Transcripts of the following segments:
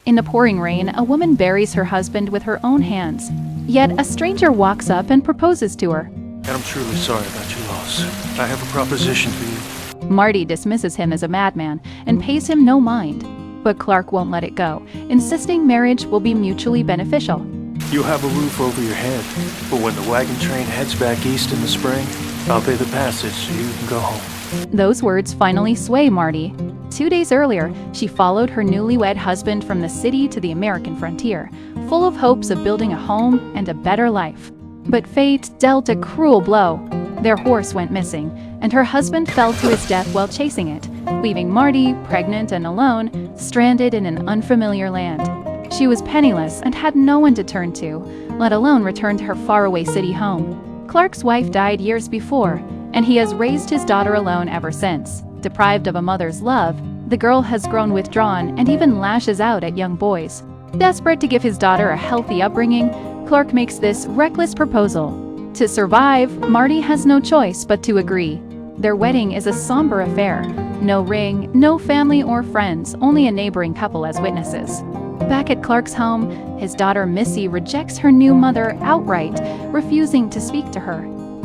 In the pouring rain, a woman buries her husband with her own hands. Yet a stranger walks up and proposes to her. And I'm truly sorry about your loss. I have a proposition for you. Marty dismisses him as a madman and pays him no mind. But Clark won't let it go, insisting marriage will be mutually beneficial. You'll have a roof over your head, but when the wagon train heads back east in the spring, I'll pay the passage so you can go home. Those words finally sway Marty. 2 days earlier, she followed her newlywed husband from the city to the American frontier, full of hopes of building a home and a better life. But fate dealt a cruel blow. Their horse went missing, and her husband fell to his death while chasing it, leaving Marty, pregnant and alone, stranded in an unfamiliar land. She was penniless and had no one to turn to, let alone return to her faraway city home. Clark's wife died years before, and he has raised his daughter alone ever since. Deprived of a mother's love, the girl has grown withdrawn and even lashes out at young boys. Desperate to give his daughter a healthy upbringing, Clark makes this reckless proposal. To survive, Marty has no choice but to agree. Their wedding is a somber affair. No ring, no family or friends, only a neighboring couple as witnesses. Back at Clark's home, his daughter Missy rejects her new mother outright, refusing to speak to her.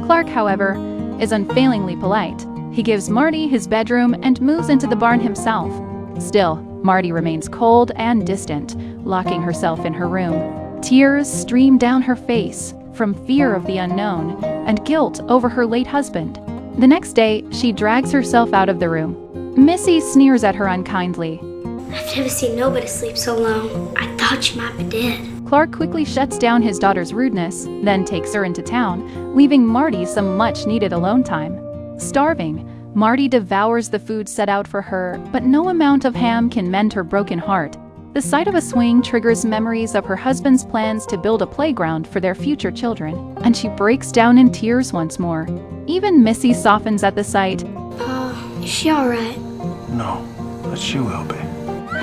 Clark, however, is unfailingly polite. He gives Marty his bedroom and moves into the barn himself. Still, Marty remains cold and distant, locking herself in her room. Tears stream down her face from fear of the unknown and guilt over her late husband. The next day, she drags herself out of the room. Missy sneers at her unkindly. I've never seen nobody sleep so long. I thought you might be dead. Clark quickly shuts down his daughter's rudeness, then takes her into town, leaving Marty some much-needed alone time. Starving, Marty devours the food set out for her, but no amount of ham can mend her broken heart. The sight of a swing triggers memories of her husband's plans to build a playground for their future children, and she breaks down in tears once more. Even Missy softens at the sight. Is she alright? No, but she will be.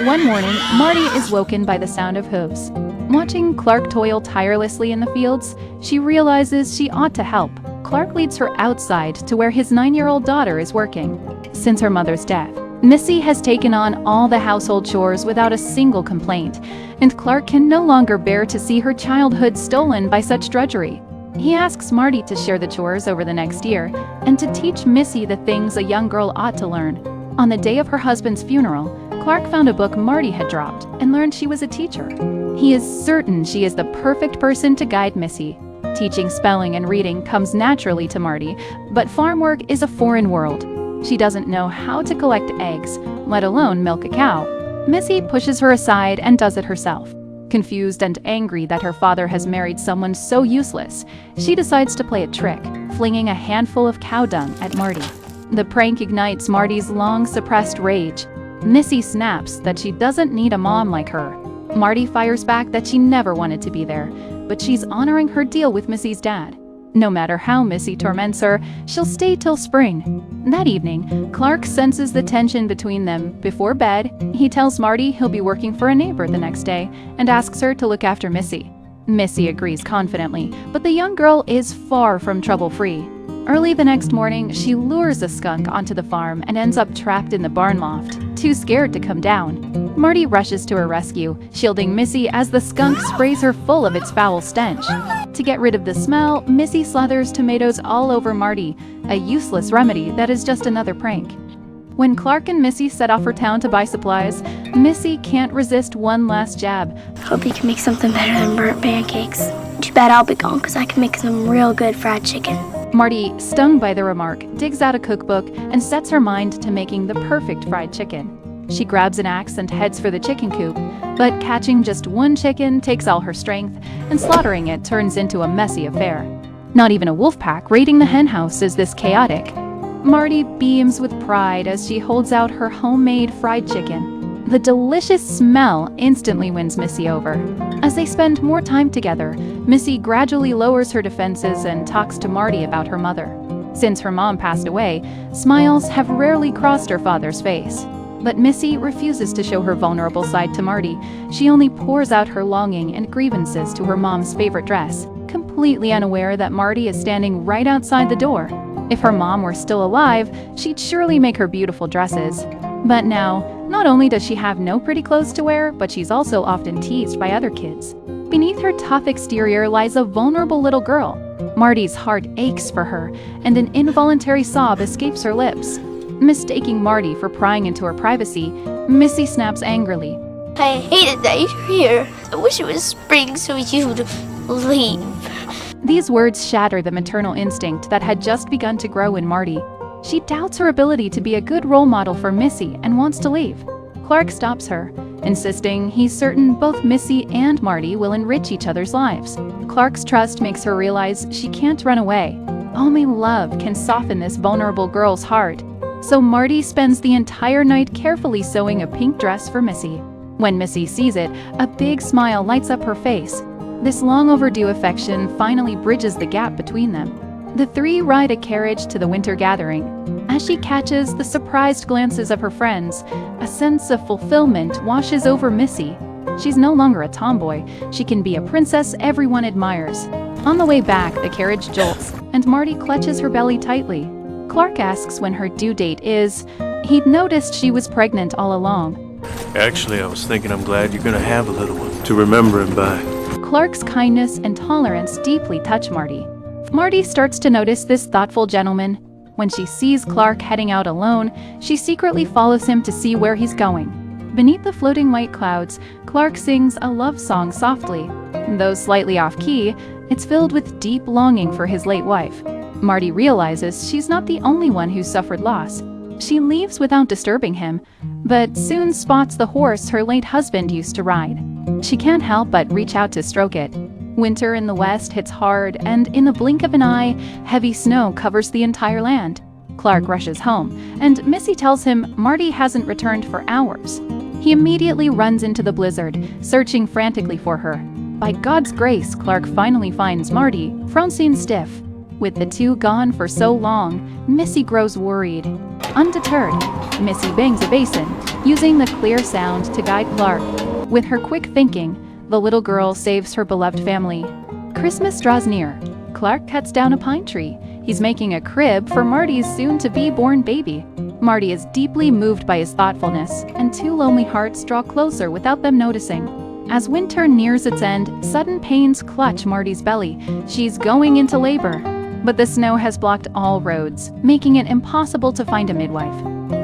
One morning, Marty is woken by the sound of hooves. Watching Clark toil tirelessly in the fields, she realizes she ought to help. Clark leads her outside to where his 9-year-old daughter is working. Since her mother's death, Missy has taken on all the household chores without a single complaint, and Clark can no longer bear to see her childhood stolen by such drudgery. He asks Marty to share the chores over the next year and to teach Missy the things a young girl ought to learn. On the day of her husband's funeral, Clark found a book Marty had dropped and learned she was a teacher. He is certain she is the perfect person to guide Missy. Teaching spelling and reading comes naturally to Marty, but farm work is a foreign world. She doesn't know how to collect eggs, let alone milk a cow. Missy pushes her aside and does it herself. Confused and angry that her father has married someone so useless, she decides to play a trick, flinging a handful of cow dung at Marty. The prank ignites Marty's long-suppressed rage. Missy snaps that she doesn't need a mom like her. Marty fires back that she never wanted to be there, but she's honoring her deal with Missy's dad. No matter how Missy torments her, she'll stay till spring. That evening, Clark senses the tension between them. Before bed, he tells Marty he'll be working for a neighbor the next day and asks her to look after Missy. Missy agrees confidently, but the young girl is far from trouble-free. Early the next morning, she lures a skunk onto the farm and ends up trapped in the barn loft, too scared to come down. Marty rushes to her rescue, shielding Missy as the skunk sprays her full of its foul stench. To get rid of the smell, Missy slathers tomatoes all over Marty, a useless remedy that is just another prank. When Clark and Missy set off for town to buy supplies, Missy can't resist one last jab. Hope you can make something better than burnt pancakes. Too bad I'll be gone because I can make some real good fried chicken. Marty, stung by the remark, digs out a cookbook and sets her mind to making the perfect fried chicken. She grabs an axe and heads for the chicken coop, but catching just one chicken takes all her strength, and slaughtering it turns into a messy affair. Not even a wolf pack raiding the henhouse is this chaotic. Marty beams with pride as she holds out her homemade fried chicken. The delicious smell instantly wins Missy over. As they spend more time together, Missy gradually lowers her defenses and talks to Marty about her mother. Since her mom passed away, smiles have rarely crossed her father's face. But Missy refuses to show her vulnerable side to Marty. She only pours out her longing and grievances to her mom's favorite dress, completely unaware that Marty is standing right outside the door. If her mom were still alive, she'd surely make her beautiful dresses. But now, Not only does she have no pretty clothes to wear, but she's also often teased by other kids. Beneath her tough exterior lies a vulnerable little girl. Marty's heart aches for her, and an involuntary sob escapes her lips. Mistaking Marty for prying into her privacy, Missy snaps angrily. I hate it that you're here. I wish it was spring so you'd leave. These words shatter the maternal instinct that had just begun to grow in Marty. She doubts her ability to be a good role model for Missy and wants to leave. Clark stops her, insisting he's certain both Missy and Marty will enrich each other's lives. Clark's trust makes her realize she can't run away. Only love can soften this vulnerable girl's heart. So Marty spends the entire night carefully sewing a pink dress for Missy. When Missy sees it, a big smile lights up her face. This long overdue affection finally bridges the gap between them. The three ride a carriage to the winter gathering. As she catches the surprised glances of her friends, a sense of fulfillment washes over Missy. She's no longer a tomboy. She can be a princess everyone admires. On the way back, the carriage jolts, and Marty clutches her belly tightly. Clark asks when her due date is. He'd noticed she was pregnant all along. Actually, I was thinking I'm glad you're gonna have a little one to remember him by. Clark's kindness and tolerance deeply touch Marty. Marty starts to notice this thoughtful gentleman. When she sees Clark heading out alone, she secretly follows him to see where he's going. Beneath the floating white clouds, Clark sings a love song softly. Though slightly off-key, it's filled with deep longing for his late wife. Marty realizes she's not the only one who's suffered loss. She leaves without disturbing him, but soon spots the horse her late husband used to ride. She can't help but reach out to stroke it. Winter in the west hits hard, and in the blink of an eye, heavy snow covers the entire land. Clark rushes home, and Missy tells him Marty hasn't returned for hours. He immediately runs into the blizzard, searching frantically for her. By God's grace, Clark finally finds Marty, Francine stiff. With the two gone for so long, Missy grows worried. Undeterred, Missy bangs a basin, using the clear sound to guide Clark. With her quick thinking, the little girl saves her beloved family. Christmas draws near. Clark cuts down a pine tree. He's making a crib for Marty's soon-to-be-born baby. Marty is deeply moved by his thoughtfulness, and two lonely hearts draw closer without them noticing. As winter nears its end, sudden pains clutch Marty's belly. She's going into labor. But the snow has blocked all roads, making it impossible to find a midwife.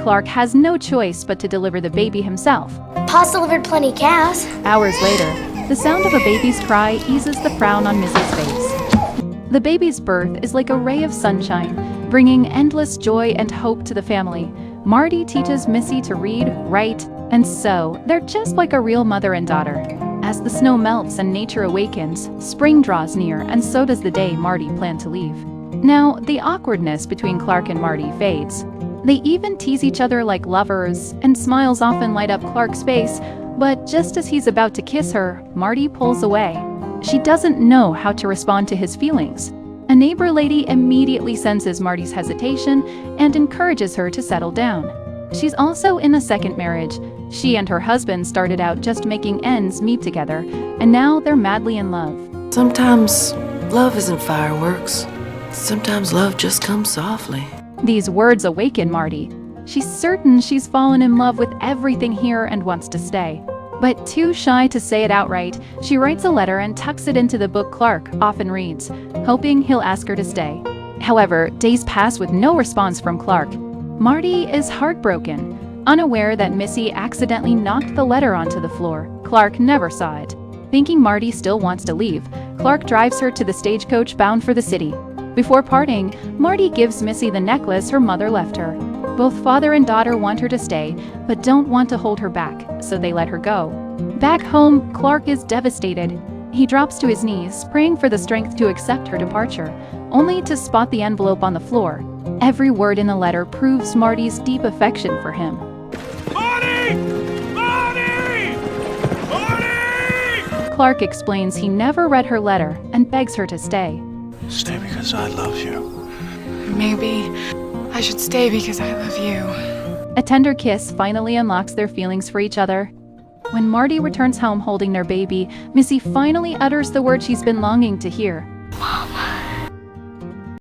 Clark has no choice but to deliver the baby himself. Pa's delivered plenty of cows. Hours later, the sound of a baby's cry eases the frown on Missy's face. The baby's birth is like a ray of sunshine, bringing endless joy and hope to the family. Marty teaches Missy to read, write, and sew. They're just like a real mother and daughter. As the snow melts and nature awakens, spring draws near, and so does the day Marty planned to leave. Now, the awkwardness between Clark and Marty fades. They even tease each other like lovers, and smiles often light up Clark's face, but just as he's about to kiss her, Marty pulls away. She doesn't know how to respond to his feelings. A neighbor lady immediately senses Marty's hesitation and encourages her to settle down. She's also in a second marriage. She and her husband started out just making ends meet together, and now they're madly in love. Sometimes love isn't fireworks. Sometimes love just comes softly. These words awaken Marty. She's certain she's fallen in love with everything here and wants to stay. But too shy to say it outright, she writes a letter and tucks it into the book Clark often reads, hoping he'll ask her to stay. However, days pass with no response from Clark. Marty is heartbroken, unaware that Missy accidentally knocked the letter onto the floor. Clark never saw it. Thinking Marty still wants to leave, Clark drives her to the stagecoach bound for the city. Before parting, Marty gives Missy the necklace her mother left her. Both father and daughter want her to stay, but don't want to hold her back, so they let her go. Back home, Clark is devastated. He drops to his knees, praying for the strength to accept her departure, only to spot the envelope on the floor. Every word in the letter proves Marty's deep affection for him. Marty! Marty! Marty! Clark explains he never read her letter and begs her to stay. Stay because I love you. Maybe I should stay because I love you. A tender kiss finally unlocks their feelings for each other. When Marty returns home holding their baby, Missy finally utters the word she's been longing to hear.